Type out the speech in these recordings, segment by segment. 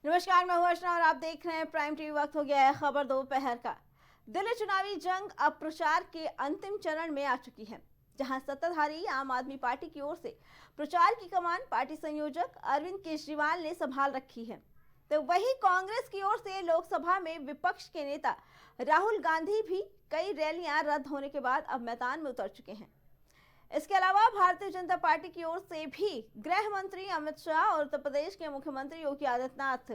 नमस्कार, मैं हूं अर्चना और आप देख रहे हैं प्राइम टीवी। वक्त हो गया है खबर दोपहर का। दिल्ली चुनावी जंग अब प्रचार के अंतिम चरण में आ चुकी है, जहां सत्ताधारी आम आदमी पार्टी की ओर से प्रचार की कमान पार्टी संयोजक अरविंद केजरीवाल ने संभाल रखी है, तो वहीं कांग्रेस की ओर से लोकसभा में विपक्ष के नेता राहुल गांधी भी कई रैलियां रद्द होने के बाद अब मैदान में उतर चुके हैं। इसके अलावा भारतीय जनता पार्टी की ओर से भी गृह मंत्री अमित शाह और उत्तर प्रदेश के मुख्यमंत्री योगी आदित्यनाथ,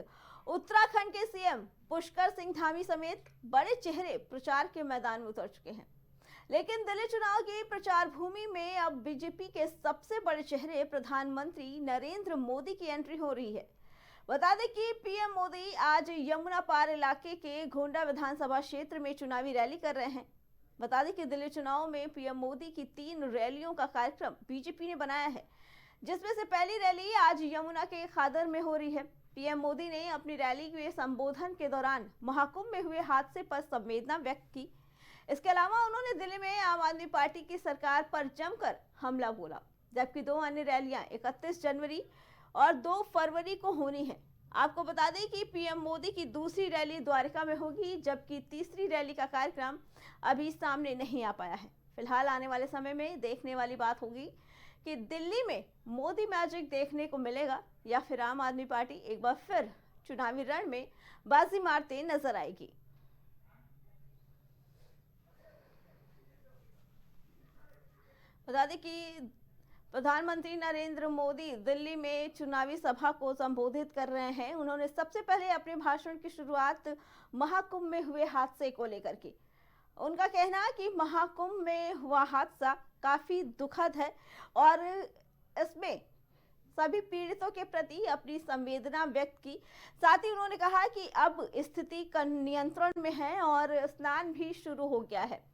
उत्तराखंड के सीएम पुष्कर सिंह धामी समेत बड़े चेहरे प्रचार के मैदान में उतर चुके हैं। लेकिन दिल्ली चुनाव की प्रचार भूमि में अब बीजेपी के सबसे बड़े चेहरे प्रधानमंत्री नरेंद्र मोदी की एंट्री हो रही है। बता दें कि पीएम मोदी आज यमुना पार इलाके के गोंडा विधानसभा क्षेत्र में चुनावी रैली कर रहे हैं। बता दें कि दिल्ली चुनाव में पीएम मोदी की 3 रैलियों का कार्यक्रम बीजेपी ने बनाया है, जिसमें से पहली रैली आज यमुना के खादर में हो रही है। पीएम मोदी ने अपनी रैली के संबोधन के दौरान महाकुंभ में हुए हादसे पर संवेदना व्यक्त की। इसके अलावा उन्होंने दिल्ली में आम आदमी पार्टी की सरकार पर जमकर हमला बोला, जबकि 2 अन्य रैलियां 31 जनवरी और 2 फरवरी को होनी है। आपको बता दें कि पीएम मोदी की दूसरी रैली द्वारका में होगी, जबकि तीसरी रैली का कार्यक्रम अभी सामने नहीं आ पाया है। फिलहाल आने वाले समय में देखने वाली बात होगी कि दिल्ली में मोदी मैजिक देखने को मिलेगा या फिर आम आदमी पार्टी एक बार फिर चुनावी रण में बाजी मारते नजर आएगी। बता दें कि प्रधानमंत्री नरेंद्र मोदी दिल्ली में चुनावी सभा को संबोधित कर रहे हैं। उन्होंने सबसे पहले अपने भाषण की शुरुआत महाकुंभ में हुए हादसे को लेकर की। उनका कहना है कि महाकुंभ में हुआ हादसा काफी दुखद है और इसमें सभी पीड़ितों के प्रति अपनी संवेदना व्यक्त की। साथ ही उन्होंने कहा कि अब स्थिति नियंत्रण में है और स्नान भी शुरू हो गया है।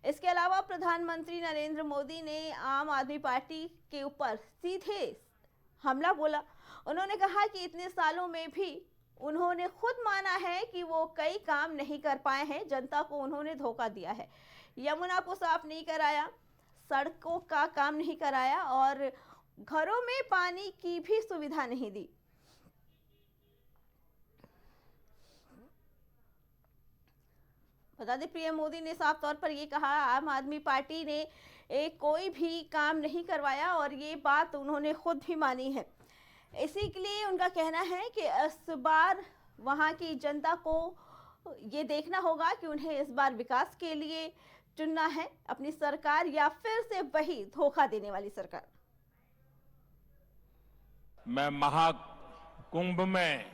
इसके अलावा प्रधानमंत्री नरेंद्र मोदी ने आम आदमी पार्टी के ऊपर सीधे हमला बोला। उन्होंने कहा कि इतने सालों में भी उन्होंने खुद माना है कि वो कई काम नहीं कर पाए हैं। जनता को उन्होंने धोखा दिया है, यमुना को साफ नहीं कराया, सड़कों का काम नहीं कराया और घरों में पानी की भी सुविधा नहीं दी। बता दें पीएम मोदी ने साफ तौर पर ये कहा, आम आदमी पार्टी ने कोई भी काम नहीं करवाया और ये बात उन्होंने खुद भी मानी है। इसी के लिए उनका कहना है कि इस बार वहां की जनता को ये देखना होगा कि उन्हें इस बार विकास के लिए चुनना है अपनी सरकार या फिर से वही धोखा देने वाली सरकार। मैं महाकुंभ में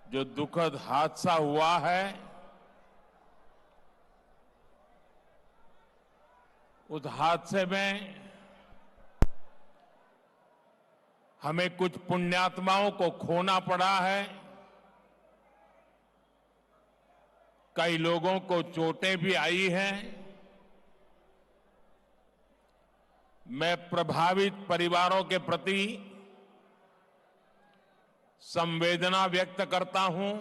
जो दुखद हादसा हुआ है, उस हादसे में हमें कुछ पुण्यात्माओं को खोना पड़ा है, कई लोगों को चोटें भी आई हैं। मैं प्रभावित परिवारों के प्रति संवेदना व्यक्त करता हूं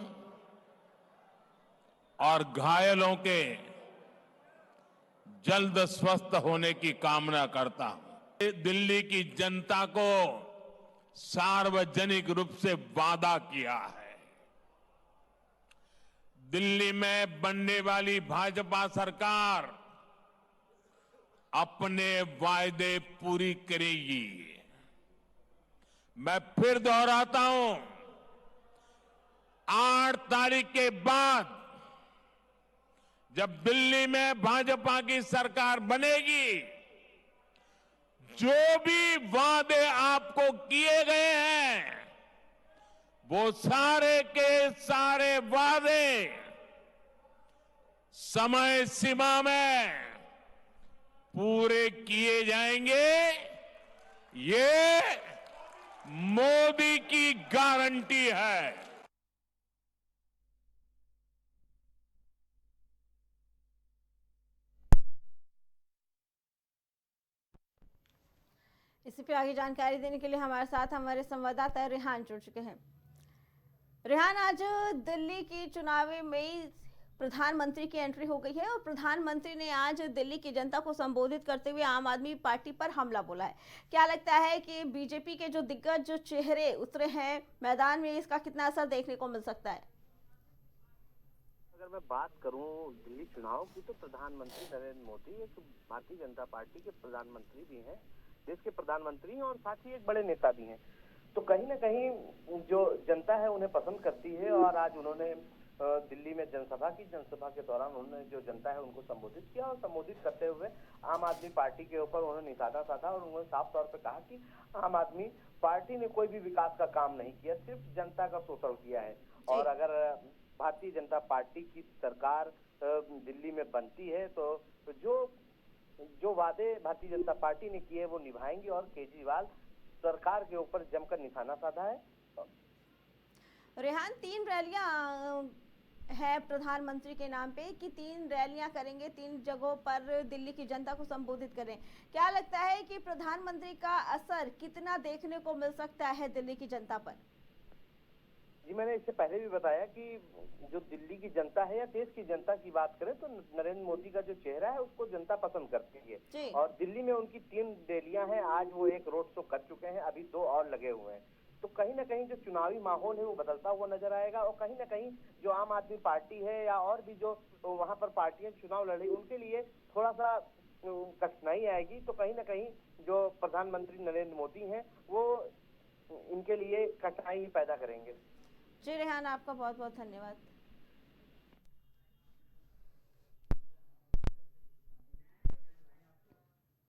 और घायलों के जल्द स्वस्थ होने की कामना करता हूं। दिल्ली की जनता को सार्वजनिक रूप से वादा किया है, दिल्ली में बनने वाली भाजपा सरकार अपने वायदे पूरी करेगी। मैं फिर दोहराता हूं, 8 तारीख के बाद जब दिल्ली में भाजपा की सरकार बनेगी, जो भी वादे आपको किए गए हैं, वो सारे के सारे वादे समय सीमा में पूरे किए जाएंगे। ये मोदी की गारंटी है। इसी पे आगे जानकारी देने के लिए हमारे साथ हमारे संवाददाता रेहान जुड़ चुके हैं। रेहान, आज दिल्ली की चुनावी में प्रधानमंत्री की एंट्री हो गई है और प्रधानमंत्री ने आज दिल्ली की जनता को संबोधित करते हुए आम आदमी पार्टी पर हमला बोला है। क्या लगता है कि बीजेपी के जो दिग्गज जो चेहरे उतरे हैं मैदान में, इसका कितना असर देखने को मिल सकता है? अगर मैं बात करूं दिल्ली चुनाव की, तो प्रधानमंत्री नरेंद्र मोदी एक भारतीय जनता पार्टी के प्रधानमंत्री भी हैं, देश के प्रधानमंत्री हैं और साथ ही एक बड़े नेता भी हैं। तो कहीं ना कहीं जो जनता है उन्हें पसंद करती है और आज उन्होंने दिल्ली में जनसभा के दौरान उन्होंने जो जनता है उनको संबोधित किया और संबोधित करते हुए आम आदमी पार्टी के ऊपर उन्होंने निशाना साधा और उन्होंने साफ तौर पर कहा कि आम आदमी पार्टी ने कोई भी विकास का काम नहीं किया, सिर्फ जनता का शोषण किया है। और अगर भारतीय जनता पार्टी की सरकार दिल्ली में बनती है तो जो वादे भारतीय जनता पार्टी ने किए वो निभाएंगी और केजरीवाल सरकार के ऊपर जमकर निशाना साधा है। रेहान, 3 रैलियां है प्रधानमंत्री के नाम पे कि 3 रैलियां करेंगे, 3 जगहों पर दिल्ली की जनता को संबोधित करें। क्या लगता है कि प्रधानमंत्री का असर कितना देखने को मिल सकता है दिल्ली की जनता पर? जी, मैंने इससे पहले भी बताया कि जो दिल्ली की जनता है या देश की जनता की बात करें तो नरेंद्र मोदी का जो चेहरा है उसको जनता पसंद करती है और दिल्ली में उनकी 3 रैलियां हैं। आज वो एक रोड शो कर चुके हैं, अभी 2 और लगे हुए हैं। तो कहीं ना कहीं जो चुनावी माहौल है वो बदलता हुआ नजर आएगा और कहीं ना कहीं जो आम आदमी पार्टी है या और भी जो वहां पर पार्टियां चुनाव लड़ी उनके लिए थोड़ा सा कठिनाई आएगी। तो कहीं ना कहीं जो प्रधानमंत्री नरेंद्र मोदी हैं वो इनके लिए कठिनाई पैदा करेंगे। जी रेहान, आपका बहुत बहुत धन्यवाद।